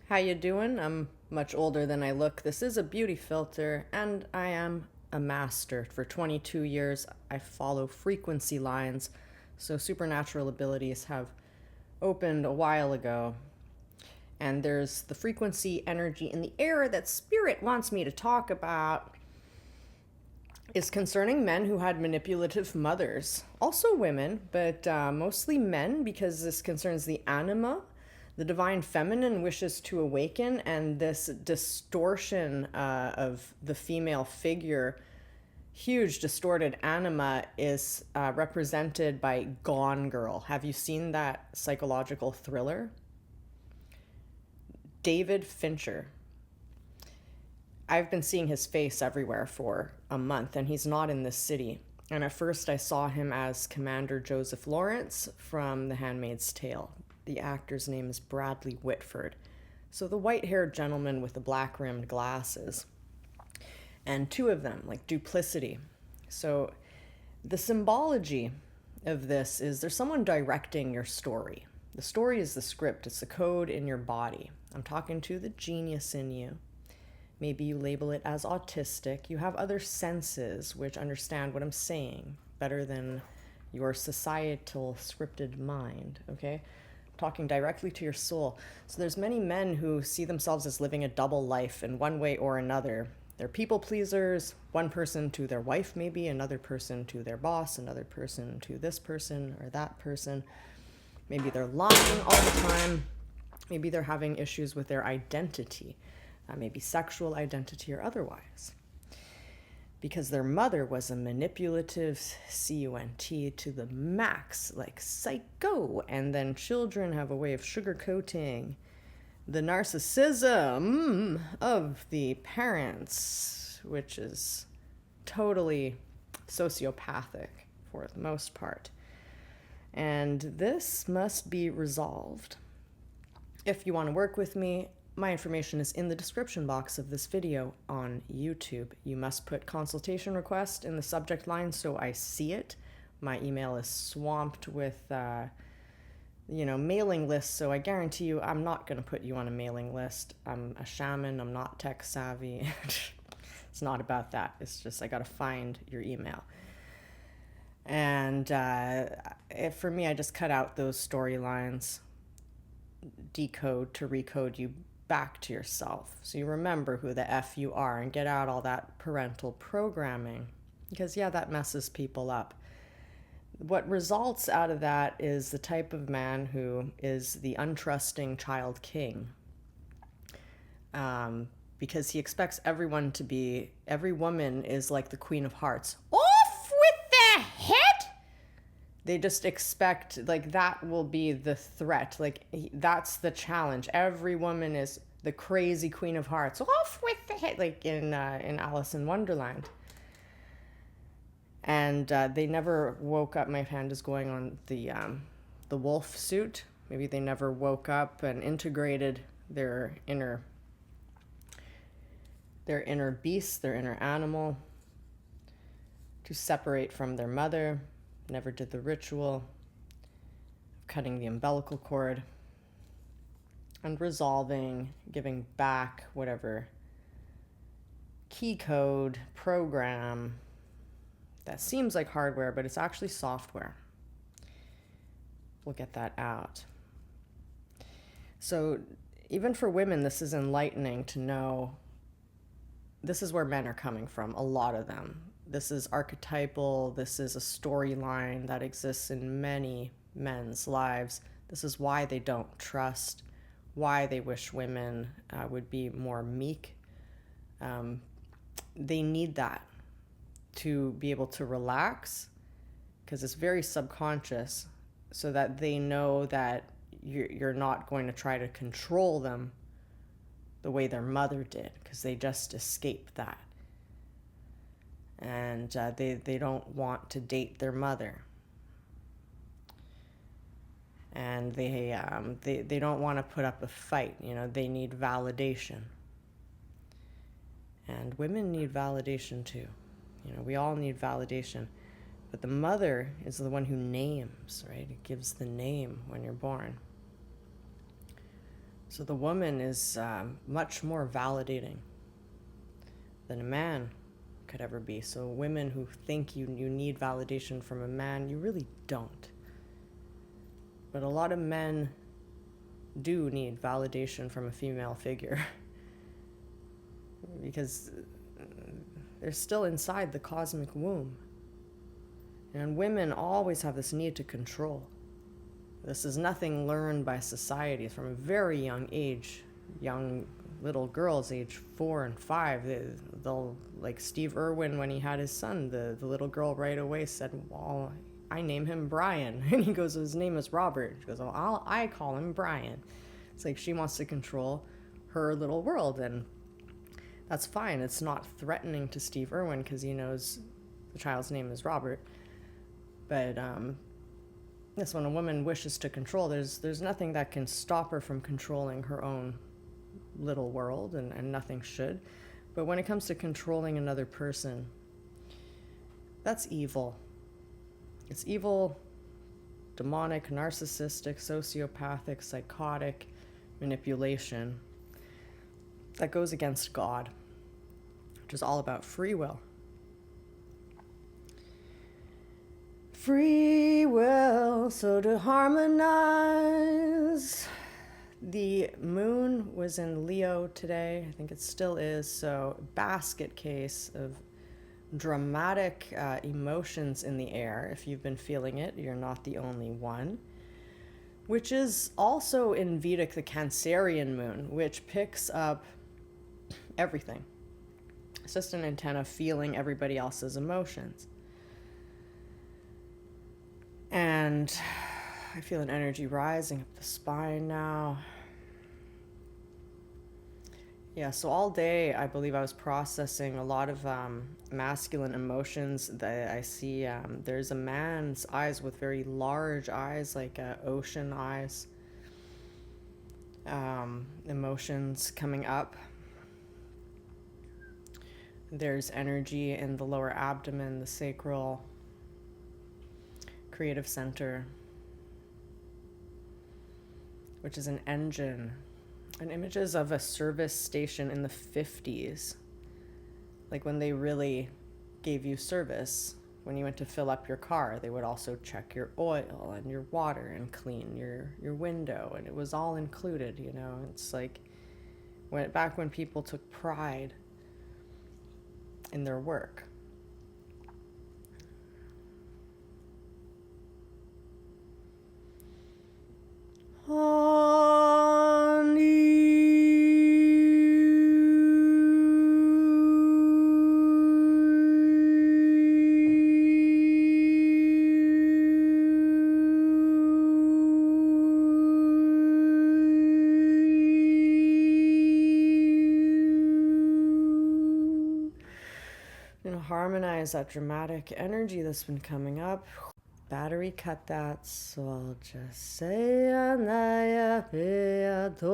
How you doing? I'm much older than I look. This is a beauty filter, and I am a master. For 22 years, I follow frequency lines, so supernatural abilities have opened a while ago. And there's the frequency energy in the air that spirit wants me to talk about is concerning men who had manipulative mothers. Also women, but mostly men, because this concerns the anima. The divine feminine wishes to awaken, and this distortion of the female figure, huge distorted anima, is represented by Gone Girl. Have you seen that psychological thriller? David Fincher. I've been seeing his face everywhere for a month, and he's not in this city. And at first, I saw him as Commander Joseph Lawrence from The Handmaid's Tale. The actor's name is Bradley Whitford. So the white-haired gentleman with the black-rimmed glasses. And two of them, like duplicity. So the symbology of this is there's someone directing your story. The story is the script. It's the code in your body. I'm talking to the genius in you. Maybe you label it as autistic. You have other senses which understand what I'm saying better than your societal scripted mind, okay? I'm talking directly to your soul. So there's many men who see themselves as living a double life in one way or another. They're people pleasers, one person to their wife maybe, another person to their boss, another person to this person or that person. Maybe they're lying all the time. Maybe they're having issues with their identity. Maybe sexual identity or otherwise. Because their mother was a manipulative cunt to the max, like psycho. And then children have a way of sugarcoating the narcissism of the parents, which is totally sociopathic for the most part. And this must be resolved. If you want to work with me, my information is in the description box of this video on YouTube. You must put consultation request in the subject line so I see it. My email is swamped with, mailing lists, so I guarantee you I'm not going to put you on a mailing list. I'm a shaman. I'm not tech savvy. It's not about that. It's just I got to find your email. And for me, I just cut out those storylines, decode to recode you back to yourself so you remember who the F you are and get out all that parental programming, because that messes people up. What results out of that is the type of man who is the untrusting child king, because he expects every woman is like the Queen of Hearts. Off with the head! They just expect, like, that will be the threat. Like, that's the challenge. Every woman is the crazy Queen of Hearts. Off with the head, like in Alice in Wonderland. And they never woke up. My hand is going on the wolf suit. Maybe they never woke up and integrated their inner beast, their inner animal, to separate from their mother. Never did the ritual of cutting the umbilical cord and resolving, giving back whatever key code, program that seems like hardware, but it's actually software. We'll get that out. So even for women, this is enlightening to know this is where men are coming from, a lot of them. This is archetypal. This is a storyline that exists in many men's lives. This is why they don't trust, why they wish women would be more meek. They need that to be able to relax, because it's very subconscious, so that they know that you're not going to try to control them the way their mother did, because they just escaped that. And they don't want to date their mother, and they don't want to put up a fight. They need validation, and women need validation too. We all need validation, but the mother is the one who names, right? It gives the name when you're born. So the woman is much more validating than a man could ever be. So women who think you need validation from a man, you really don't. But a lot of men do need validation from a female figure because they're still inside the cosmic womb. And women always have this need to control. This is nothing learned by society from a very young age. Young little girls, age 4 and 5, they'll, like Steve Irwin, when he had his son, the little girl right away said, well, I name him Brian. And he goes, his name is Robert. She goes, well, I call him Brian. It's like she wants to control her little world, and that's fine. It's not threatening to Steve Irwin because he knows the child's name is Robert. But yes, when a woman wishes to control, there's nothing that can stop her from controlling her own little world, and nothing should. But when it comes to controlling another person, that's evil. It's evil, demonic, narcissistic, sociopathic, psychotic manipulation that goes against God, which is all about free will. Free will, so to harmonize. The moon was in Leo today. I think it still is. So, basket case of dramatic emotions in the air. If you've been feeling it, you're not the only one. Which is also in Vedic the Cancerian moon, which picks up everything. It's just an antenna feeling everybody else's emotions. And I feel an energy rising up the spine now. Yeah, so all day I believe I was processing a lot of masculine emotions that I see. There's a man's eyes with very large eyes, like ocean eyes. Emotions coming up. There's energy in the lower abdomen, the sacral, creative center, which is an engine, and images of a service station in the 50s, like when they really gave you service. When you went to fill up your car, they would also check your oil and your water and clean your window, and it was all included, you know. It's like back when people took pride in their work. Harmonize that dramatic energy that's been coming up. Battery cut that, so I'll just say Anaya Peato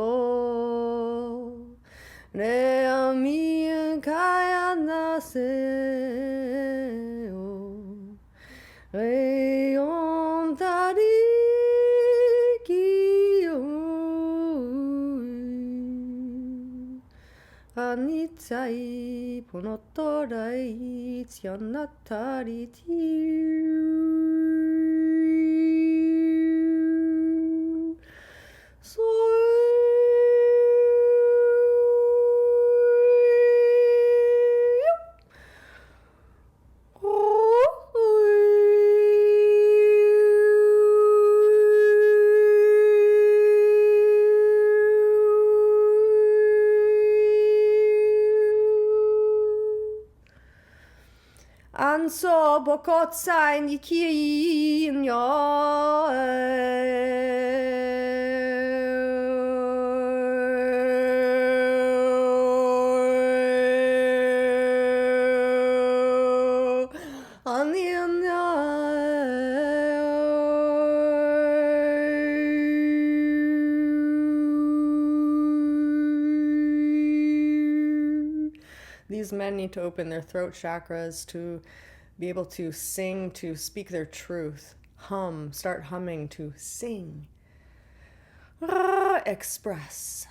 Rea Mia Kaya Naseo Reon Tarikio Anitai Ponotorai Tianatari Tiu So Anso bokotsai nikin yo These men need to open their throat chakras to be able to sing, to speak their truth. Start humming to sing. Express.